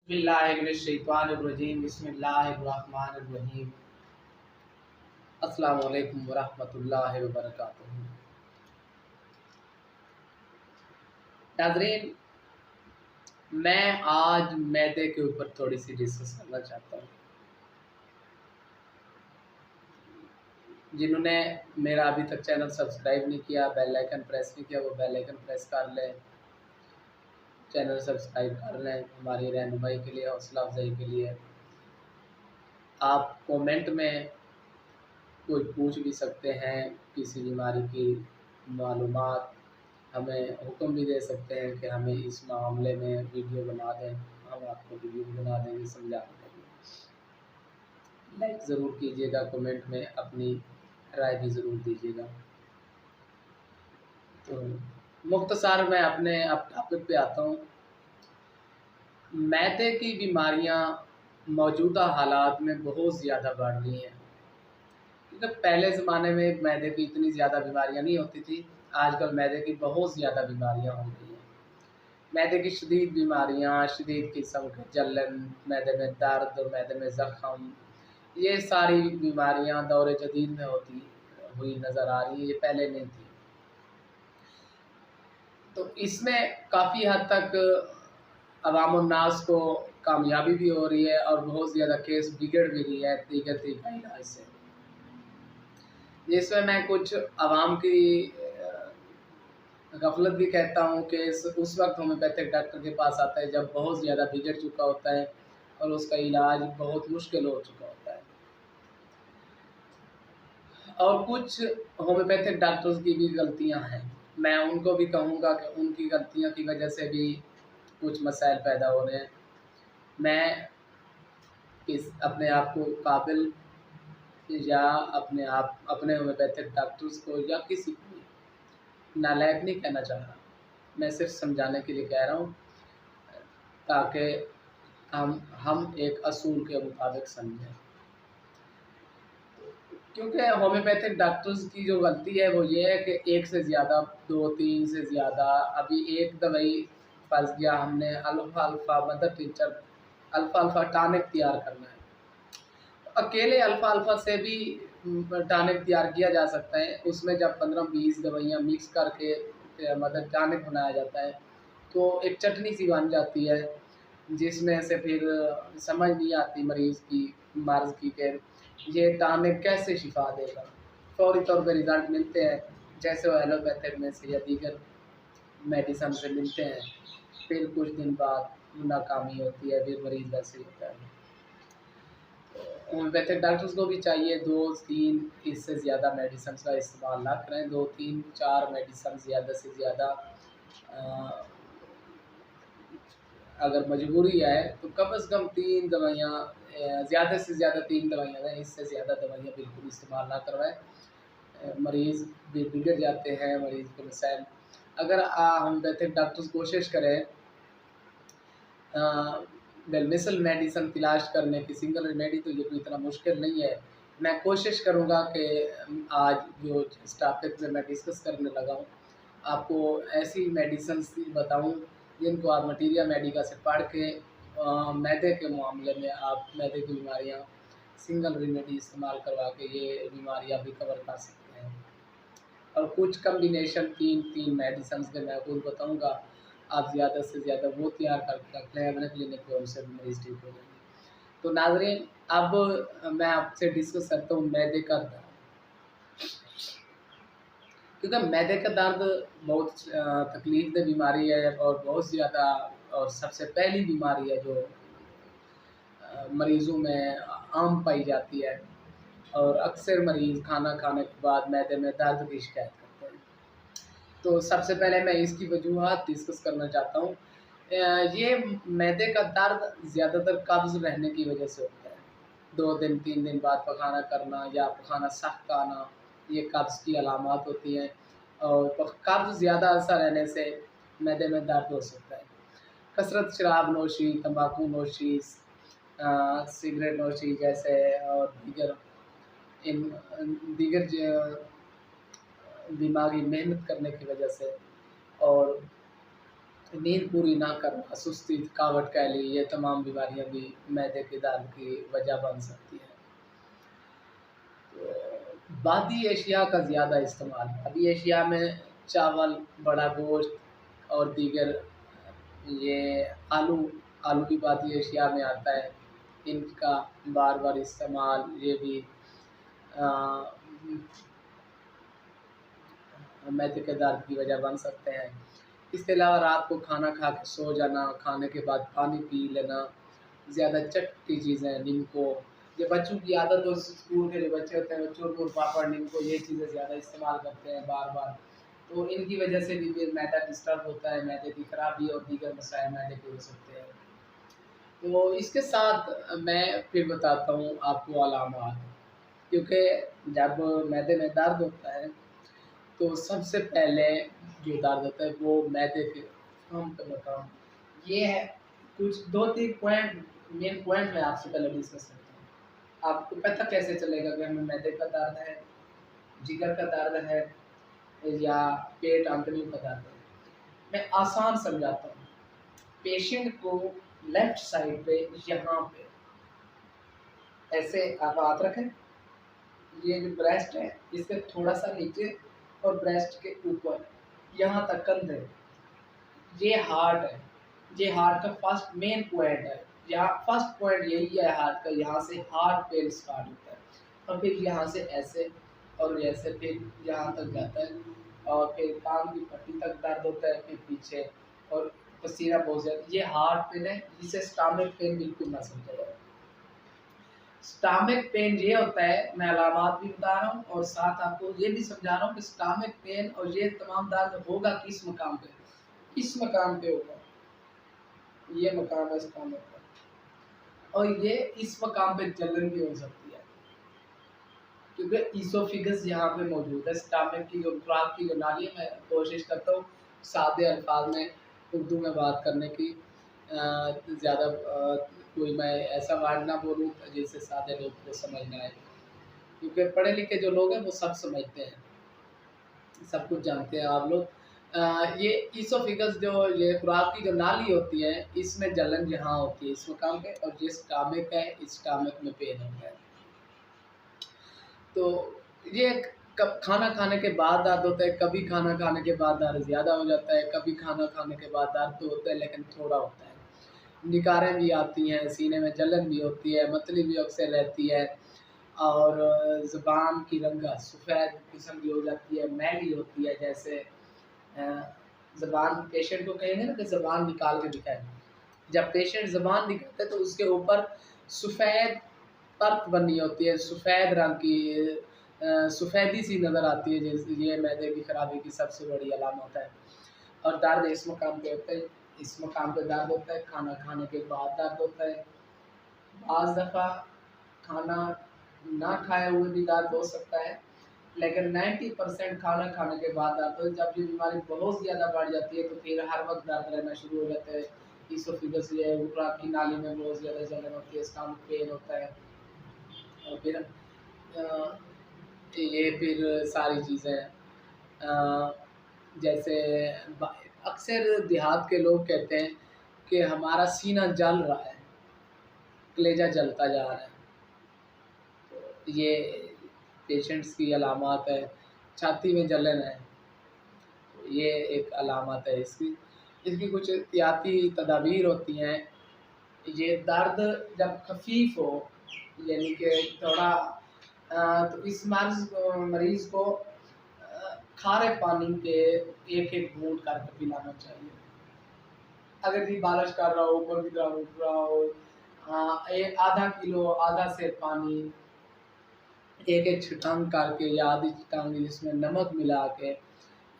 बिस्मिल्लाहिर्रहमानिर्रहीम बिस्मिल्लाहिर्रहमानिर्रहीम अस्सलामु अलैकुम वरहमतुल्लाहि वबरकातुहू। नाज़रीन, मैं आज मैदे के ऊपर थोड़ी सी डिस्कस करना चाहता हूँ। जिन्होंने मेरा अभी तक चैनल सब्सक्राइब नहीं किया, बेल आइकन प्रेस नहीं किया, वो बेल आइकन प्रेस कर लें, चैनल सब्सक्राइब कर लें। हमारी रहनुमाई के लिए, हौसला अफजाई के लिए आप कमेंट में कोई पूछ भी सकते हैं, किसी बीमारी की मालूमात हमें हुक्म भी दे सकते हैं कि हमें इस मामले में वीडियो बना दें, हम आपको वीडियो बना देंगे, समझा देंगे। लाइक ज़रूर कीजिएगा, कमेंट में अपनी राय भी ज़रूर दीजिएगा। तो मुख्तसार मैं अपने अब टॉपिक पे आता हूँ। मैदे की बीमारियाँ मौजूदा हालात में बहुत ज़्यादा बढ़ रही हैं, क्योंकि पहले ज़माने में मैदे की इतनी ज़्यादा बीमारियाँ नहीं होती थी। आजकल मैदे की बहुत ज़्यादा बीमारियाँ हो गई हैं। मैदे की शदीद बीमारियाँ, शदीद किस्म के जलन, मैदे में दर्द, मैदे में ज़ख़म, ये सारी बीमारियाँ दौर जदीद में होती हुई नज़र आ रही है, ये पहले नहीं थी। तो इसमें काफ़ी हद तक अवामुन्नास को कामयाबी भी हो रही है और बहुत ज़्यादा केस बिगड़ भी रही है दीगर तरीक़ा इलाज से। जिसमें मैं कुछ आवाम की गफलत भी कहता हूँ कि उस वक्त होम्योपैथिक डॉक्टर के पास आता है जब बहुत ज़्यादा बिगड़ चुका होता है और उसका इलाज बहुत मुश्किल हो चुका होता है। और कुछ होम्योपैथिक डॉक्टर्स की भी गलतियाँ हैं, मैं उनको भी कहूँगा कि उनकी गलतियों की वजह से भी कुछ मसाइल पैदा हो रहे हैं। मैं अपने आप को काबिल या अपने होम्योपैथिक डॉक्टर्स को या किसी को नालायक नहीं कहना चाह रहा, मैं सिर्फ समझाने के लिए कह रहा हूँ ताकि हम एक असूल के मुताबिक समझें। क्योंकि होम्योपैथिक डॉक्टर्स की जो गलती है वो ये है कि एक से ज़्यादा, 2-3 से ज़्यादा, अभी एक दवाई फर्ज किया हमने alpha mother tincture alpha tonic तैयार करना है, अकेले अल्फ़ा से भी टॉनिक तैयार किया जा सकता है। उसमें जब 15-20 दवाइयाँ मिक्स करके मदर टॉनिक बनाया जाता है तो एक चटनी सी बन जाती है, जिसमें से फिर समझ नहीं आती मर्ज़ की कि ये टॉनिक कैसे शिफा देगा। फ़ौरी तौर पे रिज़ल्ट मिलते हैं, जैसे वो एलोपैथिक में से या दीगर मेडिसिन से मिलते हैं, फिर कुछ दिन बाद नाकामी होती है, फिर मरीज़ वैसे ही होता है। होम्योपैथिक डॉक्टर्स को भी चाहिए 2-3 इससे ज़्यादा मेडिसिन का इस्तेमाल ना करें। 2-3-4 मेडिसिन ज़्यादा से ज़्यादा, अगर मजबूरी है तो कम से कम 3 दवाइयाँ, ज़्यादा से ज़्यादा 3 दवाइयाँ दें, इससे ज़्यादा दवाइयाँ बिल्कुल इस्तेमाल ना करवाएँ। मरीज़ भी बिगड़ जाते हैं, मरीज़ के मसाइल। अगर होम्योपैथिक डॉक्टर्स कोशिश करें बेलमिसल मेडिसिन तलाश करने की, सिंगल रेमेडी, तो ये कोई इतना मुश्किल नहीं है। मैं कोशिश करूँगा कि आज जो इस टॉपिक में मैं डिस्कस करने लगा हूँ, आपको ऐसी मेडिसिन्स बताऊँ जिनको आप मटीरिया मेडिका से पढ़ के मैदे के मामले में आप मैदे की बीमारियाँ सिंगल रेमेडी इस्तेमाल करवा के ये बीमारियाँ भी कवर कर सकते हैं। और कुछ कम्बिनेशन 3-3 मेडिसिन्स के मैं आपको बताऊँगा, आप ज़्यादा से ज़्यादा वो तैयार करके रख लें अपने क्लिनिक पे, उनसे भी मरीज़ ठीक हो जाएँगे। तो नाज़रीन, अब मैं आपसे डिस्कस करता हूँ मैदे का दर्द। क्योंकि मैदे का दर्द बहुत तकलीफ़देह बीमारी है और बहुत ज़्यादा, और सबसे पहली बीमारी है जो मरीज़ों में आम पाई जाती है, और अक्सर मरीज़ खाना खाने के बाद मैदे में दर्द की शिकायत करते हैं। तो सबसे पहले मैं इसकी वजूहात डिस्कस करना चाहता हूँ। ये मैदे का दर्द ज़्यादातर कब्ज़ रहने की वजह से होता है। 2 दिन 3 दिन बाद पखाना करना या पखाना सख्त आना, ये कब्ज़ की अलामात होती हैं, और कब्ज़ ज़्यादा अरसा रहने से मैदे में दर्द हो सकता है। कसरत शराब नोशी, तंबाकू नोशी, सिगरेट नोशी जैसे, और दीगर दिमागी मेहनत करने की वजह से, और नींद पूरी ना करना, सुस्ती, थकावट कह ली, ये तमाम बीमारियां भी मैदे के दर्द की वजह बन सकती हैं। तो बादी एशिया का ज़्यादा इस्तेमाल, बादी एशिया में चावल, बड़ा गोश्त और दीगर, ये आलू, आलू भी बादी एशिया में आता है। इनका बार बार इस्तेमाल ये भी अ, मैदे के दर्द की वजह बन सकते हैं। इसके अलावा रात को खाना खा के सो जाना, खाने के बाद पानी पी लेना, ज़्यादा चटपटी चीज़ें, नींबू, ये बच्चों की आदत हो, स्कूल के जो बच्चे होते हैं वो चुरमुर, पापड़, नींबू ये चीज़ें ज़्यादा इस्तेमाल करते हैं बार बार। तो इनकी वजह से भी फिर मैदा डिस्टर्ब होता है, मैदे की खराबी और दीगर मसाइल मैदे के हो सकते हैं। तो इसके साथ मैं फिर बताता हूँ आपको अलामात, क्योंकि जब मैदे में दर्द होता है तो सबसे पहले जो दर्द होता है वो मैदे के, हम तो बताऊँ, ये है कुछ 2-3 पॉइंट, मेन पॉइंट मैं आपसे पहले डिस्कस करता हूँ। आपको पता कैसे चलेगा कि हमें मैदे का दर्द है, जिगर का दर्द है या पेट अंतड़ियों का दर्द है? मैं आसान समझाता हूँ। पेशेंट को लेफ्ट साइड पे, यहाँ पे ऐसे आप हाथ रखें, ये जो ब्रेस्ट है इसके थोड़ा सा नीचे और ब्रेस्ट के ऊपर यहाँ तक कंधे, ये हार्ट है, ये हार्ट का फर्स्ट मेन पॉइंट है। यहाँ फर्स्ट पॉइंट यही है हार्ट का, यहाँ से हार्ट पेन स्टार्ट होता है और फिर यहाँ से ऐसे और ऐसे फिर यहाँ तक जाता है और फिर कान की पट्टी तक दर्द होता है, फिर पीछे और पसीना बहुत ज़्यादा, ये हार्ट पेन है, जिसे स्टमक पेन बिल्कुल ना समझा जाए। स्टमक पेन ये होता है, मैं अलामात भी बता रहा हूँ और साथ आपको ये भी समझा रहा हूँ कि स्टमक पेन और ये तमाम दर्द होगा किस मकाम पे, किस मकाम पे होगा, ये मकाम है स्टमक का, और ये इस मकाम पे जलन भी हो सकती है क्योंकि ईसोफिगस यहाँ पे मौजूद है। स्टमक की जो खुराक की जो नाली है, मैं कोशिश करता हूँ सादे अल्फाज में उर्दू में बात करने की, ज़्यादा कोई मैं ऐसा वर्ड ना बोलूँ जिससे सादे लोग को समझ ना आए, क्योंकि पढ़े लिखे जो लोग हैं वो सब समझते हैं, सब कुछ जानते हैं आप लोग। ये ईसोफिगस जो ये खुराक की जो नाली होती है, इसमें जलन यहाँ होती है इस मकाम पे, और ये स्टमक है, इस स्टमक में पेन होता है। तो ये कब खाना खाने के बाद दर्द होता है, कभी खाना खाने के बाद दर्द ज़्यादा हो जाता है, कभी खाना खाने के बाद दर्द तो होता है लेकिन थोड़ा होता है। निकारें भी आती हैं, सीने में जलन भी होती है, मतली भी अक्सर रहती है और ज़ुबान की रंगत सफ़ेद किस्म की हो जाती है, मैली होती है। जैसे ज़ुबान पेशेंट को कहेंगे ना कि ज़ुबान निकाल के दिखाएँ, जब पेशेंट ज़ुबान निकालता है तो उसके ऊपर सफ़ेद परत बनी होती है, सफ़ेद रंग की सफ़ेदी सी नज़र आती है, जैसे ये मैदे की खराबी की सबसे बड़ी अलामत है। और दर्द इस मकाम पे होता है, इस मकाम पे दर्द होता है, खाना खाने के बाद दर्द होता है। बाज़ दफ़ा खाना ना खाए हुए भी दर्द हो सकता है, लेकिन 90% खाना खाने के बाद दर्द हो। जब ये बीमारी बहुत ज़्यादा बढ़ जाती है तो फिर हर वक़्त दर्द रहना शुरू हो जाता है। इसोफिगस ये खुराक की नाली में बहुत ज़्यादा जलन होती है, स्टमक पेन होता है और फिर ये फिर सारी चीज़ें जैसे ब अक्सर देहात के लोग कहते हैं कि हमारा सीना जल रहा है, कलेजा जलता जा रहा है। तो ये पेशेंट्स की अलामत है। छाती में जलन है, तो ये एक अलामत है इसकी। इसकी कुछ एहतियाती तदाबीर होती हैं। ये दर्द जब खफ़ीफ़ हो, यानी कि थोड़ा तो इस मरीज़ को खारे पानी के एक-एक घूँट करके पिलाना चाहिए। अगर भी मालिश कर रहा हो, ऊपर की तरफ उठ रहा हो, एक आधा किलो, आधा सेर पानी, एक-एक छटांग करके या आधी छटांग जिसमें नमक मिला के,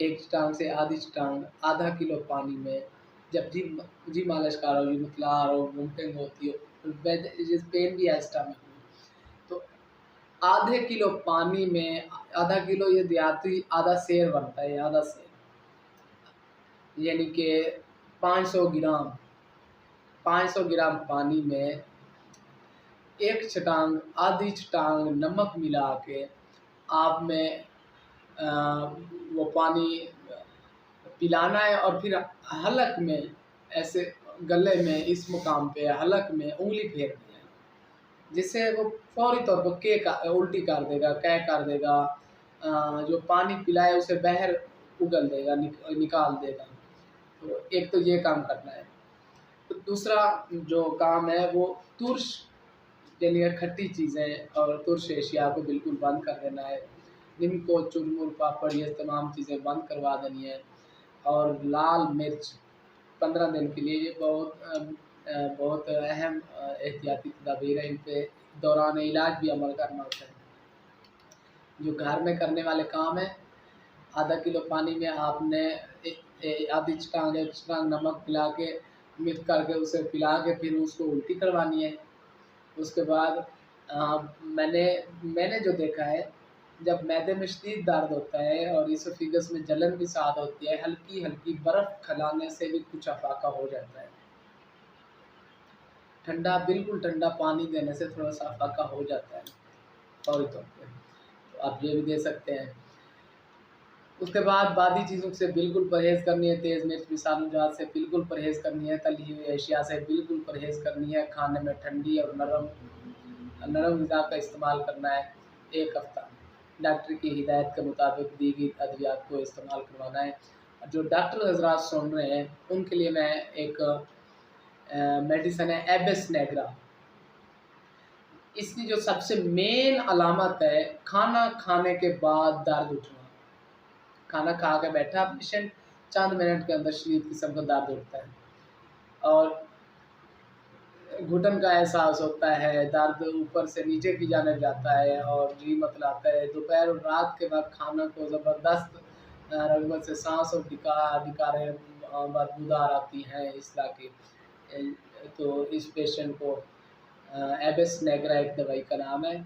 एक छटांग से आधी छटांग, आधा किलो पानी में जब जी मालिश कर रहा हो, जी बतला रहा हो, वोमिटिंग होती हो, जिस पेन भी है स्टमक में, तो आधे किलो पानी में आधा किलो ये देहाती आधा सेर बनता है, आधा सेर यानी कि 500 ग्राम, 500 ग्राम पानी में एक छटांग, आधी छटांग नमक मिला के आप में वो पानी पिलाना है और फिर हलक में ऐसे गले में इस मुकाम पे हलक में उंगली फेरनी है, जिससे वो फौरी तौर पर उल्टी कर देगा, कै कर देगा, जो पानी पिलाए उसे बहर उगल देगा, निकाल देगा। तो एक तो ये काम करना है। तो दूसरा जो काम है वो तुर्श यानी खट्टी चीज़ें और तुर्श एशिया को बिल्कुल बंद कर देना है। नीम चुरमुर पापड़ ये तमाम चीज़ें बंद करवा देनी है। और लाल मिर्च 15 दिन के लिए ये बहुत अहम एहतियाती तदाबीर है। इन पे दौरान इलाज भी अमल करना होता है। जो घर में करने वाले काम है, आधा किलो पानी में आपने आधी चटांग 1 चटांग नमक मिला के मिक्स करके उसे पिला के फिर उसको उल्टी करवानी है। उसके बाद मैंने जो देखा है, जब मैदे में शदीद दर्द होता है और इसोफिगस में जलन भी साथ होती है, हल्की हल्की बर्फ़ खिलाने से भी कुछ अफाका हो जाता है। बिल्कुल ठंडा पानी देने से थोड़ा सा अफाका हो जाता है फौरी तौर पे। तो आप ये भी दे सकते हैं। उसके बाद बादी चीज़ों से बिल्कुल परहेज़ करनी है, तेज़ मिर्च मसालेदार से बिल्कुल परहेज़ करनी है, तली हुई अशिया से बिल्कुल परहेज़ करनी है, खाने में ठंडी और नरम ग़िज़ा का इस्तेमाल करना है। 1 हफ़्ता डॉक्टर की हिदायत के मुताबिक दी गई अद्वियात को इस्तेमाल करवाना है। जो डॉक्टर हज़रात सुन रहे हैं उनके लिए मैं एक मेडिसिन है एबिस नेग्रा। इसकी जो सबसे मेन अलामत है, खाना खाने के बाद दर्द उठना। खाना खा के बैठा पेशेंट, चंद मिनट के अंदर शदीद किस्म का दर्द उठता है और घुटन का एहसास होता है, दर्द ऊपर से नीचे की जाने जाता है और जी मतलाता है। दोपहर और रात के वक्त खाना को ज़बरदस्त रगबत से सांस और डिकारें बदबूदार आती हैं इस तरह की। तो इस पेशेंट को एबिस नेग्रा एक दवाई का नाम है।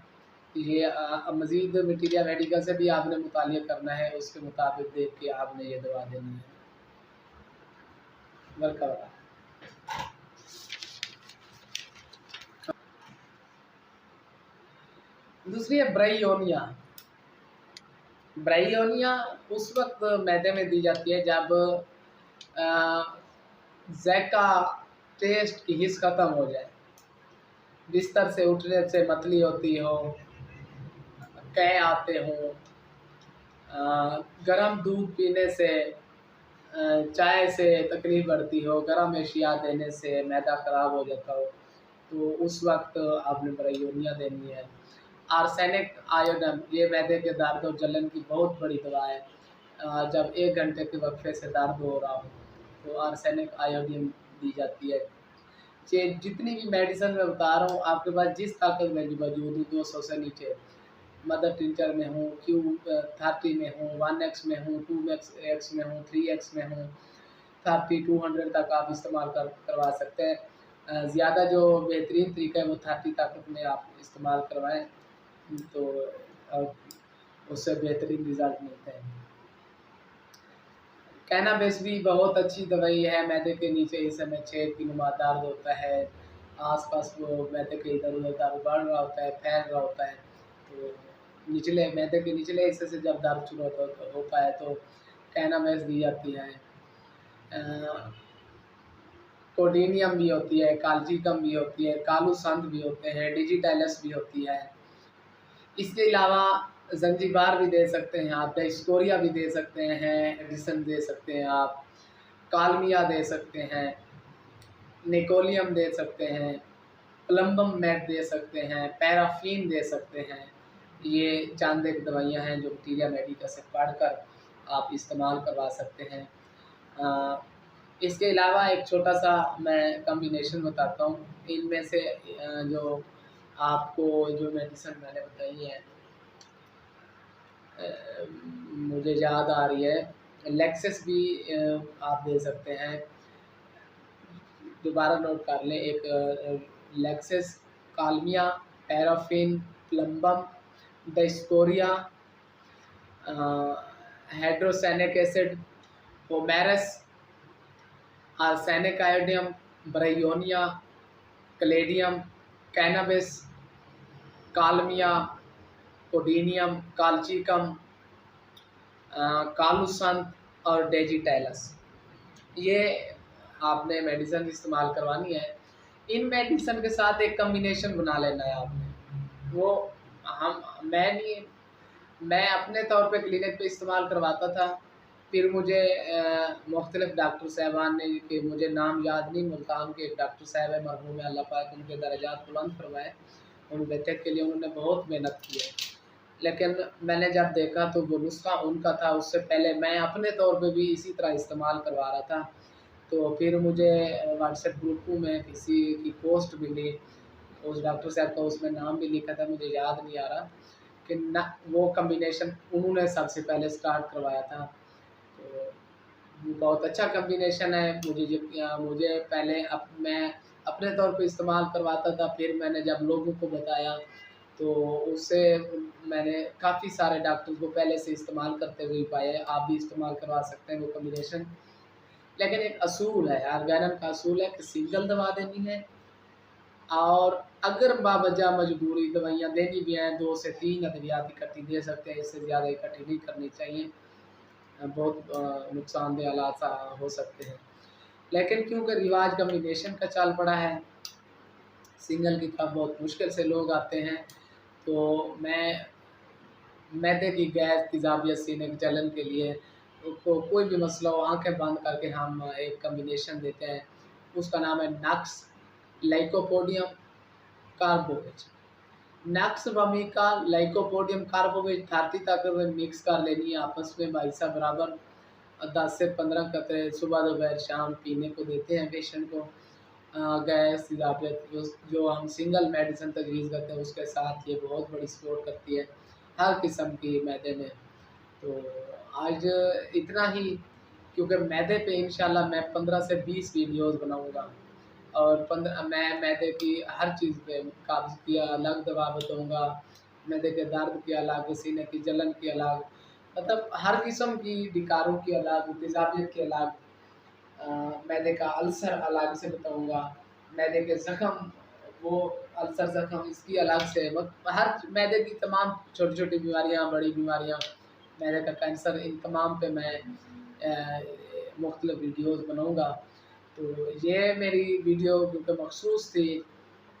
ये मज़ीद मटीरियल मेडिकल से भी आपने मुतालिया करना है, उसके मुताबिक देख के आपने ये दवा देनी है। वेलकम। दूसरी है ब्रायोनिया। ब्रायोनिया उस वक्त मैदे में दी जाती है जब ज़ैका टेस्ट की हिस्स ख़त्म हो जाए, बिस्तर से उठने से मतली होती हो, कै आते हों, गर्म दूध पीने से, चाय से तकलीफ़ बढ़ती हो, गर्म अशिया देने से मैदा ख़राब हो जाता हो, तो उस वक्त आपने ब्रायोनिया देनी है। आर्सेनिक आयोडीन ये मैदे के दर्द और जलन की बहुत बड़ी दवा है। जब 1 घंटे के वक्फे से दर्द हो रहा हो तो आर्सेनिक आयोडीन दी जाती है। जितनी भी मेडिसिन मैं बता रहा हूँ, आपके पास जिस ताकत में भी मौजूद हो, 200 से नीचे, मदर टिंचर में हूँ, Q30 में हूँ, 1x में हूँ, 2x में हूँ, 3x में हूँ, 200 तक आप इस्तेमाल करवा सकते हैं। ज़्यादा जो बेहतरीन तरीका है वो 30 ताकत में आप इस्तेमाल करवाएँ, तो उससे बेहतरीन रिज़ल्ट मिलते हैं। कैनाबिस भी बहुत अच्छी दवाई है मैदे के नीचे इस समय छेद की नुमा दर्द होता है, आसपास वो मैदे के इधर-उधर दर्द बढ़ रहा होता है, फैल रहा होता है, तो मैदे के निचले हिस्से से जब दर्द शुरू होता है तो कैनाबिस दी जाती है। कोडिनियम भी होती है, काल्चिकम भी होती है, कालूसंत भी होते हैं, डिजिटैलस भी होती है। इसके अलावा ज़ंजीबार भी दे सकते हैं आप, डायस्कोरिया भी दे सकते हैं, एडिसन दे सकते हैं आप, कालमिया दे सकते हैं, निकोलियम दे सकते हैं, प्लम्बम मैट दे सकते हैं, पैराफीन दे सकते हैं। ये चंद एक दवाइयाँ हैं जो मटीरियल मेडिका से पढ़कर आप इस्तेमाल करवा सकते हैं। इसके अलावा एक छोटा-सा मैं कॉम्बिनेशन बताता हूँ। इनमें से जो आपको जो मेडिसिन मैंने बताई है, मुझे याद आ रही है, लेक्सिस भी आप दे सकते हैं। दोबारा नोट कर लें, एक लेक्सिस, kalmia, paraffin, plumbum, dioscorea, hydrocyanic acid, पोमेरस, arsenic iodium, bryonia, caladium, cannabis, kalmia, codeinum, colchicum, कालूसंत, और डेजिटेलस, ये आपने मेडिसिन इस्तेमाल करवानी है। इन मेडिसिन के साथ एक कम्बिनेशन बना लेना है आपने। वो हम मैं नहीं मैं अपने तौर पे क्लिनिक पे इस्तेमाल करवाता था। फिर मुझे मुख्तलिफ डॉक्टर साहबान ने, कि मुझे नाम याद नहीं, मुल्तान के एक डॉक्टर साहब है, मरहूम है, अल्लाह पाक उनके दर्जात बुलंद फरमाए। उन बेटे के लिए उन्होंने बहुत मेहनत की है। लेकिन मैंने जब देखा तो वो नुस्खा उनका था, उससे पहले मैं अपने तौर पे भी इसी तरह इस्तेमाल करवा रहा था। तो फिर मुझे व्हाट्सएप ग्रुपों में किसी की पोस्ट मिली, उस डॉक्टर साहब का उसमें नाम भी लिखा था, मुझे याद नहीं आ रहा, कि ना वो कम्बिनेशन उन्होंने सबसे पहले स्टार्ट करवाया था। तो बहुत अच्छा कम्बिनेशन है। मुझे पहले मैं अपने तौर पे इस्तेमाल करवाता था, फिर मैंने जब लोगों को बताया तो उससे मैंने काफ़ी सारे डॉक्टर्स को पहले से इस्तेमाल करते हुए पाया है। आप भी इस्तेमाल करवा सकते हैं वो कम्बिनेशन। लेकिन एक असूल है, ऑर्गेनम का असूल है कि सिंगल दवा देनी है, और अगर बावजह मजबूरी दवाइयाँ देनी भी हैं, 2 से 3 अद्वियात इकट्ठी दे सकते हैं, इससे ज़्यादा इकट्ठी नहीं करनी चाहिए। बहुत नुकसानदेह हालात हो सकते हैं। लेकिन क्योंकि रिवाज कम्बिनेशन का चल पड़ा है, सिंगल की तरफ बहुत मुश्किल से लोग आते हैं, तो मैं मैदे की गैस, तेज़ाबियत, सीने की जलन के लिए को कोई भी मसला हो, आँखें बंद करके हम एक कम्बिनेशन देते हैं। उसका नाम है नक्स लाइकोपोडियम कार्बोवेज। नक्स भूमिका लाइकोपोडियम कार्बोवेट 30 तक मिक्स कर लेनी है आपस में भाई साहब बराबर। 10 से 15 कतरे सुबह दोपहर शाम पीने को देते हैं पेशेंट को। गैस तेज़ाबियत जो हम सिंगल मेडिसिन तजवीज़ करते हैं उसके साथ ये बहुत बड़ी सपोर्ट करती है हर किस्म की मैदे में। तो आज इतना ही, क्योंकि मैदे पे इंशाल्लाह मैं 15 से 20 वीडियोज़ बनाऊँगा, और 15 मैं मैदे की हर चीज़ पे, कब्ज़ की अलग दवा बताऊँगा, मैदे के दर्द की अलग, सीने की जलन की अलग, मतलब हर किस्म की विकारों की अलग, तेज़ाबियत की अलग, मैदे का अल्सर अलग से बताऊँगा, मैदे के ज़ख्म, वो अल्सर ज़ख्म इसकी अलग से, हर मैदे की तमाम छोटी-छोटी बीमारियाँ, बड़ी बीमारियाँ, मैदे का कैंसर, इन तमाम पे मैं मुख्तलिफ़ वीडियोज़ बनाऊँगा। तो ये मेरी वीडियो क्योंकि मखसूस थी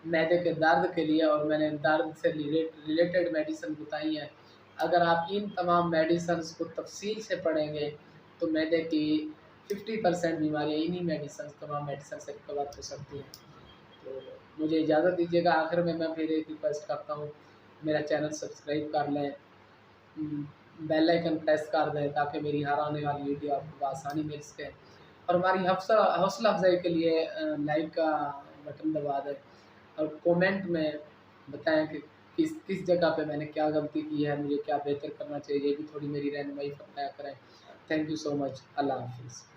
मैदे के दर्द के लिए, और मैंने दर्द से रिलेटेड मेडिसिन बताई हैं। अगर आप इन तमाम मेडिसिन्स को तफ़सील से पढ़ेंगे तो मैदे की 50% बीमारियाँ इन्हीं तमाम मेडिसिन से रिकवर हो सकती हैं। तो मुझे इजाज़त दीजिएगा। आखिर में मैं फिर एक रिक्वेस्ट करता हूँ, मेरा चैनल सब्सक्राइब कर लें, बेल आइकन प्रेस कर दें, ताकि मेरी हर आने वाली वीडियो आपको बआसानी मिल सके, और हमारी हौसला अफ़ज़ाई के लिए लाइक का बटन दबा दें, और कमेंट में बताएं कि किस किस जगह पे मैंने क्या गलती की है, मुझे क्या बेहतर करना चाहिए, ये भी थोड़ी मेरी रहनुमाई फरमाया करें। Thank you so much. अल्लाह हाफ़िज़।